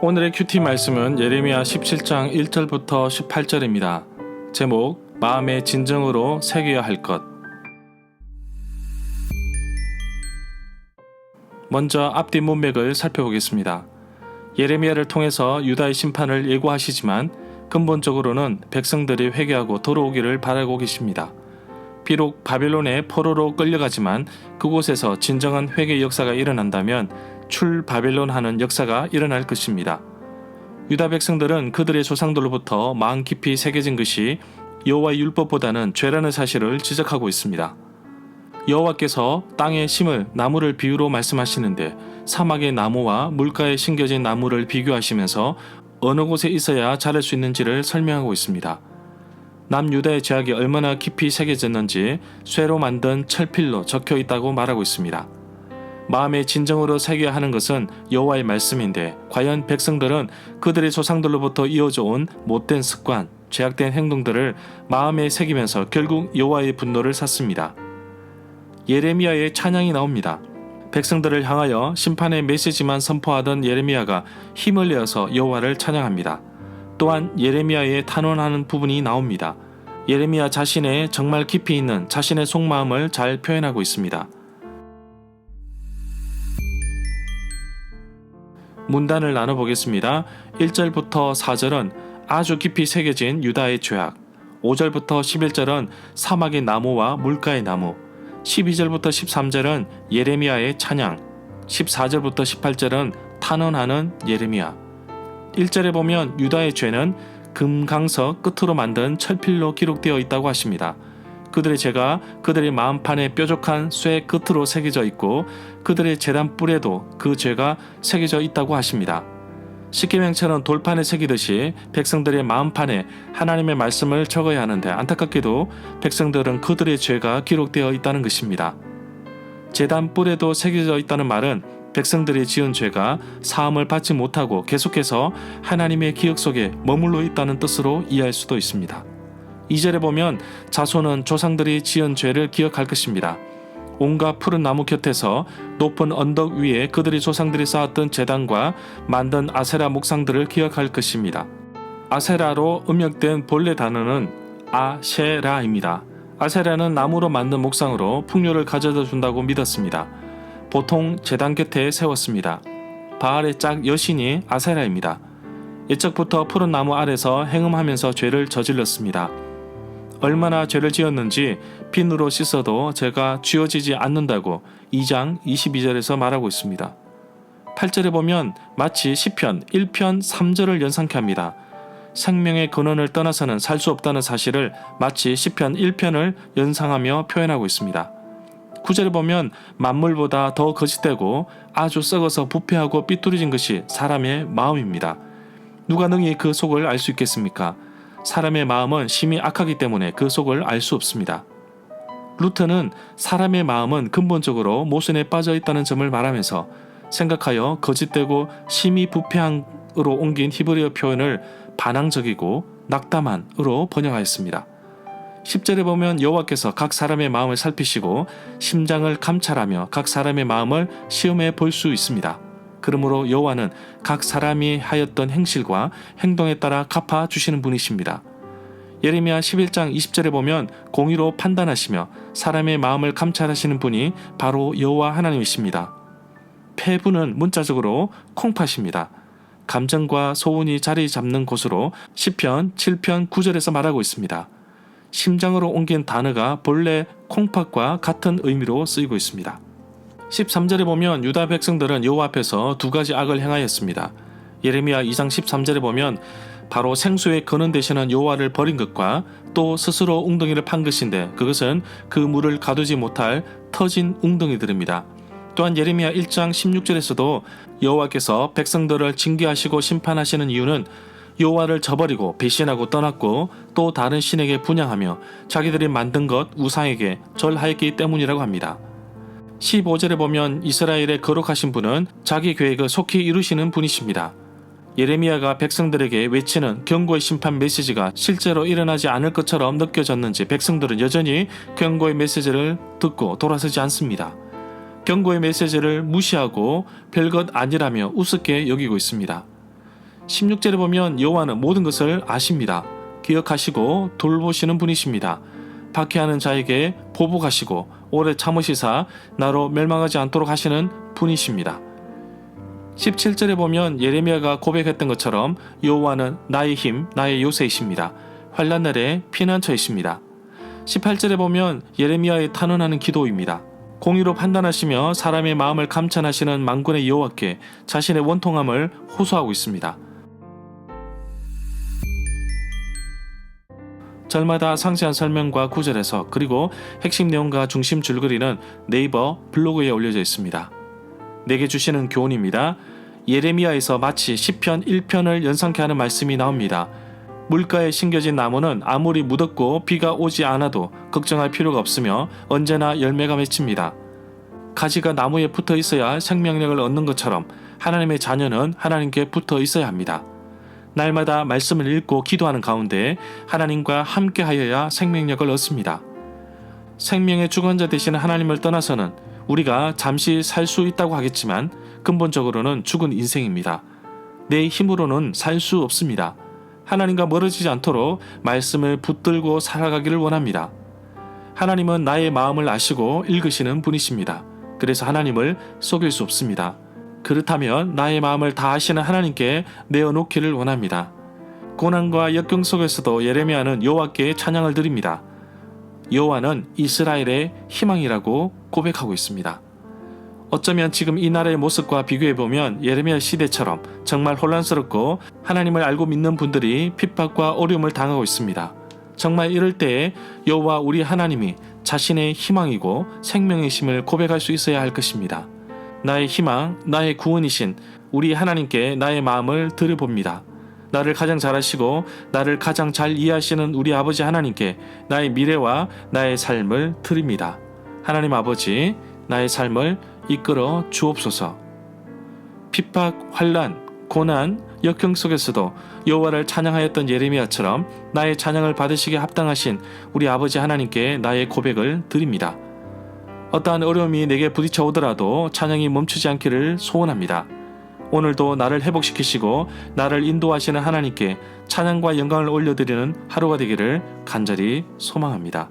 오늘의 큐티 말씀은 예레미야 17장 1절부터 18절입니다. 제목, 마음의 진정으로 새겨야 할 것. 먼저 앞뒤 문맥을 살펴보겠습니다. 예레미야를 통해서 유다의 심판을 예고하시지만 근본적으로는 백성들이 회개하고 돌아오기를 바라고 계십니다. 비록 바벨론의 포로로 끌려가지만 그곳에서 진정한 회개 역사가 일어난다면 출바벨론 하는 역사가 일어날 것입니다. 유다 백성들은 그들의 조상들로부터 마음 깊이 새겨진 것이 여호와의 율법보다는 죄라는 사실을 지적하고 있습니다. 여호와께서 땅에 심을 나무를 비유로 말씀하시는데 사막의 나무와 물가에 심겨진 나무를 비교하시면서 어느 곳에 있어야 자랄 수 있는지를 설명하고 있습니다. 남유다의 죄악이 얼마나 깊이 새겨졌는지 쇠로 만든 철필로 적혀 있다고 말하고 있습니다. 마음의 진정으로 새겨야 하는 것은 여호와의 말씀인데 과연 백성들은 그들의 조상들로부터 이어져 온 못된 습관, 죄악된 행동들을 마음에 새기면서 결국 여호와의 분노를 샀습니다. 예레미야의 찬양이 나옵니다. 백성들을 향하여 심판의 메시지만 선포하던 예레미야가 힘을 내어서 여호와를 찬양합니다. 또한 예레미야의 탄원하는 부분이 나옵니다. 예레미야 자신의 정말 깊이 있는 자신의 속마음을 잘 표현하고 있습니다. 문단을 나눠보겠습니다. 1절부터 4절은 아주 깊이 새겨진 유다의 죄악, 5절부터 11절은 사막의 나무와 물가의 나무, 12절부터 13절은 예레미야의 찬양, 14절부터 18절은 탄원하는 예레미야. 1절에 보면 유다의 죄는 금강석 끝으로 만든 철필로 기록되어 있다고 하십니다. 그들의 죄가 그들의 마음판에 뾰족한 쇠 끝으로 새겨져 있고 그들의 제단 뿔에도 그 죄가 새겨져 있다고 하십니다. 십계명처럼 돌판에 새기듯이 백성들의 마음판에 하나님의 말씀을 적어야 하는데 안타깝게도 백성들은 그들의 죄가 기록되어 있다는 것입니다. 제단 뿔에도 새겨져 있다는 말은 백성들이 지은 죄가 사함을 받지 못하고 계속해서 하나님의 기억 속에 머물러 있다는 뜻으로 이해할 수도 있습니다. 2절에 보면 자손은 조상들이 지은 죄를 기억할 것입니다. 온갖 푸른 나무 곁에서 높은 언덕 위에 그들의 조상들이 쌓았던 제단과 만든 아세라 목상들을 기억할 것입니다. 아세라로 음역된 본래 단어는 아셰라입니다. 아세라는 나무로 만든 목상으로 풍요를 가져다 준다고 믿었습니다. 보통 제단 곁에 세웠습니다. 바알의 짝 여신이 아세라입니다. 옛적부터 푸른 나무 아래서 행음하면서 죄를 저질렀습니다. 얼마나 죄를 지었는지 비누로 씻어도 죄가 지워지지 않는다고 2장 22절에서 말하고 있습니다. 8절에 보면 마치 시편 1편 3절을 연상케 합니다. 생명의 근원을 떠나서는 살 수 없다는 사실을 마치 시편 1편을 연상하며 표현하고 있습니다. 9절에 보면 만물보다 더 거짓되고 아주 썩어서 부패하고 삐뚤어진 것이 사람의 마음입니다. 누가 능히 그 속을 알 수 있겠습니까? 사람의 마음은 심히 악하기 때문에 그 속을 알 수 없습니다. 루터는 사람의 마음은 근본적으로 모순에 빠져 있다는 점을 말하면서 생각하여 거짓되고 심히 부패한으로 옮긴 히브리어 표현을 반항적이고 낙담한으로 번역하였습니다. 10절에 보면 여호와께서 각 사람의 마음을 살피시고 심장을 감찰하며 각 사람의 마음을 시험해 볼 수 있습니다. 그러므로 여호와는 각 사람이 하였던 행실과 행동에 따라 갚아주시는 분이십니다. 예레미야 11장 20절에 보면 공의로 판단하시며 사람의 마음을 감찰하시는 분이 바로 여호와 하나님이십니다. 폐부는 문자적으로 콩팥입니다. 감정과 소원이 자리 잡는 곳으로 시편 7편 9절에서 말하고 있습니다. 심장으로 옮긴 단어가 본래 콩팥과 같은 의미로 쓰이고 있습니다. 13절에 보면 유다 백성들은 여호와 앞에서 두 가지 악을 행하였습니다. 예레미야 2장 13절에 보면 바로 생수의 근원 되시는 여호와를 버린 것과 또 스스로 웅덩이를 판 것인데 그것은 그 물을 가두지 못할 터진 웅덩이들입니다. 또한 예레미야 1장 16절에서도 여호와께서 백성들을 징계하시고 심판하시는 이유는 여호와를 저버리고 배신하고 떠났고 또 다른 신에게 분향하며 자기들이 만든 것 우상에게 절하였기 때문이라고 합니다. 15절에 보면 이스라엘의 거룩하신 분은 자기 계획을 속히 이루시는 분이십니다. 예레미야가 백성들에게 외치는 경고의 심판 메시지가 실제로 일어나지 않을 것처럼 느껴졌는지 백성들은 여전히 경고의 메시지를 듣고 돌아서지 않습니다. 경고의 메시지를 무시하고 별것 아니라며 우습게 여기고 있습니다. 16절에 보면 여호와는 모든 것을 아십니다. 기억하시고 돌보시는 분이십니다. 박해하는 자에게 보복하시고 오래 참으시사 나로 멸망하지 않도록 하시는 분이십니다. 17절에 보면 예레미야가 고백했던 것처럼 여호와는 나의 힘, 나의 요새이십니다. 환난 날에 피난처이십니다. 18절에 보면 예레미야의 탄원하는 기도입니다. 공의로 판단하시며 사람의 마음을 감찰하시는 만군의 여호와께 자신의 원통함을 호소하고 있습니다. 절마다 상세한 설명과 구절에서 그리고 핵심 내용과 중심 줄거리는 네이버 블로그에 올려져 있습니다. 내게 주시는 교훈입니다. 예레미야에서 마치 시편 1편을 연상케 하는 말씀이 나옵니다. 물가에 심겨진 나무는 아무리 무덥고 비가 오지 않아도 걱정할 필요가 없으며 언제나 열매가 맺힙니다. 가지가 나무에 붙어 있어야 생명력을 얻는 것처럼 하나님의 자녀는 하나님께 붙어 있어야 합니다. 날마다 말씀을 읽고 기도하는 가운데 하나님과 함께 하여야 생명력을 얻습니다. 생명의 주관자 되시는 하나님을 떠나서는 우리가 잠시 살 수 있다고 하겠지만 근본적으로는 죽은 인생입니다. 내 힘으로는 살 수 없습니다. 하나님과 멀어지지 않도록 말씀을 붙들고 살아가기를 원합니다. 하나님은 나의 마음을 아시고 읽으시는 분이십니다. 그래서 하나님을 속일 수 없습니다. 그렇다면 나의 마음을 다 아시는 하나님께 내어놓기를 원합니다. 고난과 역경 속에서도 예레미야는 여호와께 찬양을 드립니다. 여호와는 이스라엘의 희망이라고 고백하고 있습니다. 어쩌면 지금 이 나라의 모습과 비교해보면 예레미야 시대처럼 정말 혼란스럽고 하나님을 알고 믿는 분들이 핍박과 어려움을 당하고 있습니다. 정말 이럴 때에 여호와 우리 하나님이 자신의 희망이고 생명이심을 고백할 수 있어야 할 것입니다. 나의 희망, 나의 구원이신 우리 하나님께 나의 마음을 드려봅니다. 나를 가장 잘 아시고 나를 가장 잘 이해하시는 우리 아버지 하나님께 나의 미래와 나의 삶을 드립니다. 하나님 아버지, 나의 삶을 이끌어 주옵소서. 핍박, 환난, 고난, 역경 속에서도 여호와를 찬양하였던 예레미야처럼 나의 찬양을 받으시기에 합당하신 우리 아버지 하나님께 나의 고백을 드립니다. 어떠한 어려움이 내게 부딪혀 오더라도 찬양이 멈추지 않기를 소원합니다. 오늘도 나를 회복시키시고 나를 인도하시는 하나님께 찬양과 영광을 올려드리는 하루가 되기를 간절히 소망합니다.